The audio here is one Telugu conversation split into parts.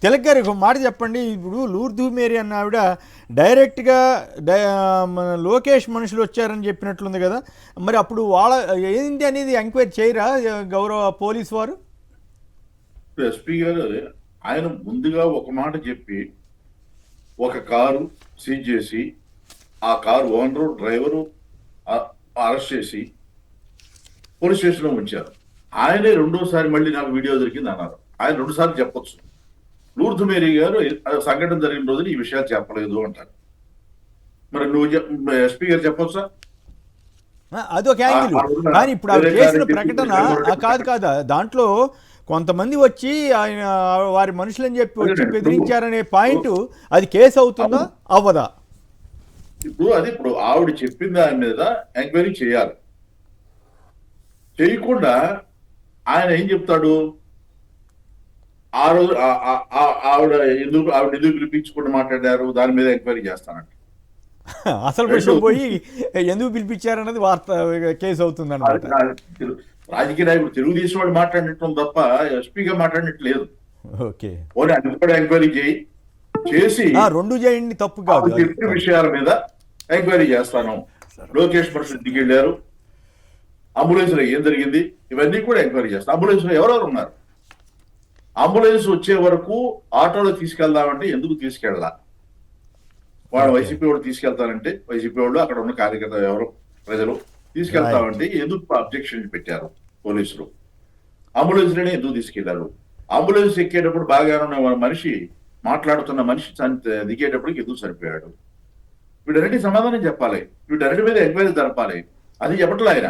తిలక్ గారు ఒక మాట చెప్పండి. ఇప్పుడు లూర్దు మేరీ అన్న ఆవిడ డైరెక్ట్గా మన లోకేష్ మనుషులు వచ్చారని చెప్పినట్లుంది కదా, మరి అప్పుడు వాళ్ళ ఏంటి అనేది ఎంక్వైరీ చేయరా గౌరవ పోలీసు వారు? ఎస్పీ గారు ఆయన ముందుగా ఒక మాట చెప్పి ఒక కారు సీజ్ చేసి ఆ కారు ఓనరు డ్రైవరు అరెస్ట్ చేసి పోలీస్ స్టేషన్లో ఉంచారు. ఆయనే రెండోసారి మళ్ళీ నాకు వీడియో దొరికింది అన్నారు. ఆయన రెండు సార్లు చెప్పొచ్చు. లూర్దు మేరీ గారు సంఘటన జరిగిన రోజున ఈ విషయాలు చెప్పలేదు అంటారు. మరి నువ్వు ఎస్పీ గారు చెప్పొచ్చా? అదొక యాంగిల్. కానీ ఇప్పుడు ఆవిడ చేసిన ప్రకటన కాదు కాదు, దాంట్లో కొంతమంది వచ్చి ఆయన వారి మనుషులని చెప్పి వచ్చి బెదిరించారనే పాయింట్, అది కేసు అవుతుందా అవ్వదా? ఇప్పుడు ఆవిడ చెప్పిన దాని మీద ఎంక్వైరీ చేయాలి. చేయకుండా ఆయన ఏం చెప్తాడు? ఆ రోజు ఆవిడ ఎందుకు పిలిపించకుండా మాట్లాడారు, దాని మీద ఎంక్వైరీ చేస్తానంట. అసలు విషయం పోయి ఎందుకు పిలిపించారన్నది వార్త కేసు అవుతుంది అన్నమాట. రాజకీయ నాయకుడు తెలుగుదేశం వాడు మాట్లాడినట్టు తప్ప ఎస్పీగా మాట్లాడినట్టు లేదు. ఓకే, అది కూడా ఎంక్వైరీ చేసి రెండు చేయండి, తప్పు కాదు. చెప్పిన విషయాల మీద ఎంక్వైరీ చేస్తాను. లోకేష్ మనుషులు దిగిళ్ళారు, అంబులెన్స్ లో ఏం జరిగింది, ఇవన్నీ కూడా ఎంక్వైరీ చేస్తాను. అంబులెన్స్ లో ఎవరెవరు ఉన్నారు, అంబులెన్స్ వచ్చే వరకు ఆటోలో తీసుకెళ్దామంటే ఎందుకు తీసుకెళ్ళాల? వాడు వైసీపీ వాడు తీసుకెళ్తానంటే వైసీపీ వాళ్ళు అక్కడ ఉన్న కార్యకర్త ఎవరు ప్రజలు తీసుకెళ్తామంటే ఎందుకు అబ్జెక్షన్ పెట్టారు పోలీసులు? అంబులెన్స్ లోనే ఎందుకు తీసుకెళ్లారు? అంబులెన్స్ ఎక్కేటప్పుడు బాగానే ఉన్న మనిషి, మాట్లాడుతున్న మనిషి దిగేటప్పటికి ఎందుకు సరిపోయాడు? వీటన్నిటి సమాధానం చెప్పాలి, వీటన్నిటి మీద ఎంక్వైరీ జరపాలి. అది చెప్పట్లే ఆయన.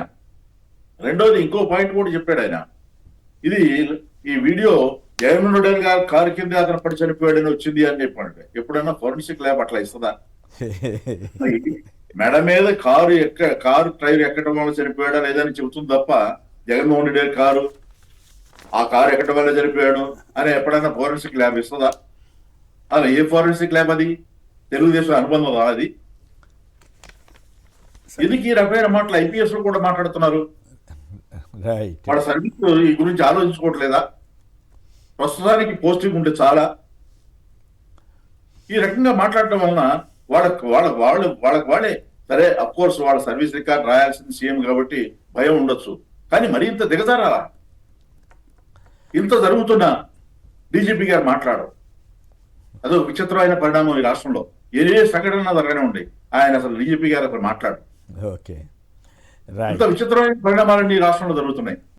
రెండోది ఇంకో పాయింట్ కూడా చెప్పాడు ఆయన. ఈ వీడియో జగన్మోహన్ రెడ్డి గారు కారు కింద అతను పడి చనిపోయాడని వచ్చింది అని చెప్పాడు. ఎప్పుడైనా ఫోరెన్సిక్ ల్యాబ్ అట్లా ఇస్తుందా? మెడ మీద కారు టైర్ ఎక్కడం వల్ల చనిపోయాడా లేదని చెబుతుంది తప్ప జగన్మోహన్ రెడ్డి గారి ఆ కారు ఎక్కడం వల్ల చనిపోయాడు అని ఎప్పుడైనా ఫోరెన్సిక్ ల్యాబ్ ఇస్తుందా? అలా ఏ ఫోరెన్సిక్ ల్యాబ్ అది? తెలుగుదేశం అనుబంధం అది? ఎందుకు ఈ రకమైన మాటలు ఐపీఎస్ లో కూడా మాట్లాడుతున్నారు? వాళ్ళ సర్వీస్ ఈ గురించి ఆలోచించుకోవట్లేదా? ప్రస్తుతానికి పోస్టింగ్ ఉంటే చాలా ఈ రకంగా మాట్లాడటం వలన వాళ్ళే సరే, అఫ్ కోర్స్ వాళ్ళ సర్వీస్ రికార్డ్ రాయాల్సింది సీఎం కాబట్టి భయం ఉండొచ్చు. కానీ మరి ఇంత దిగజారాలా? ఇంత జరుగుతున్నా డీజీపీ గారు మాట్లాడరు. అదో విచిత్రమైన పరిణామం ఈ రాష్ట్రంలో. ఏ సంఘటన జరగానే ఉండే ఆయన అసలు డీజీపీ గారు అసలు మాట్లాడు. ఓకే, ఇంత విచిత్రమైన పరిణామాలన్నీ ఈ రాష్ట్రంలో జరుగుతున్నాయి.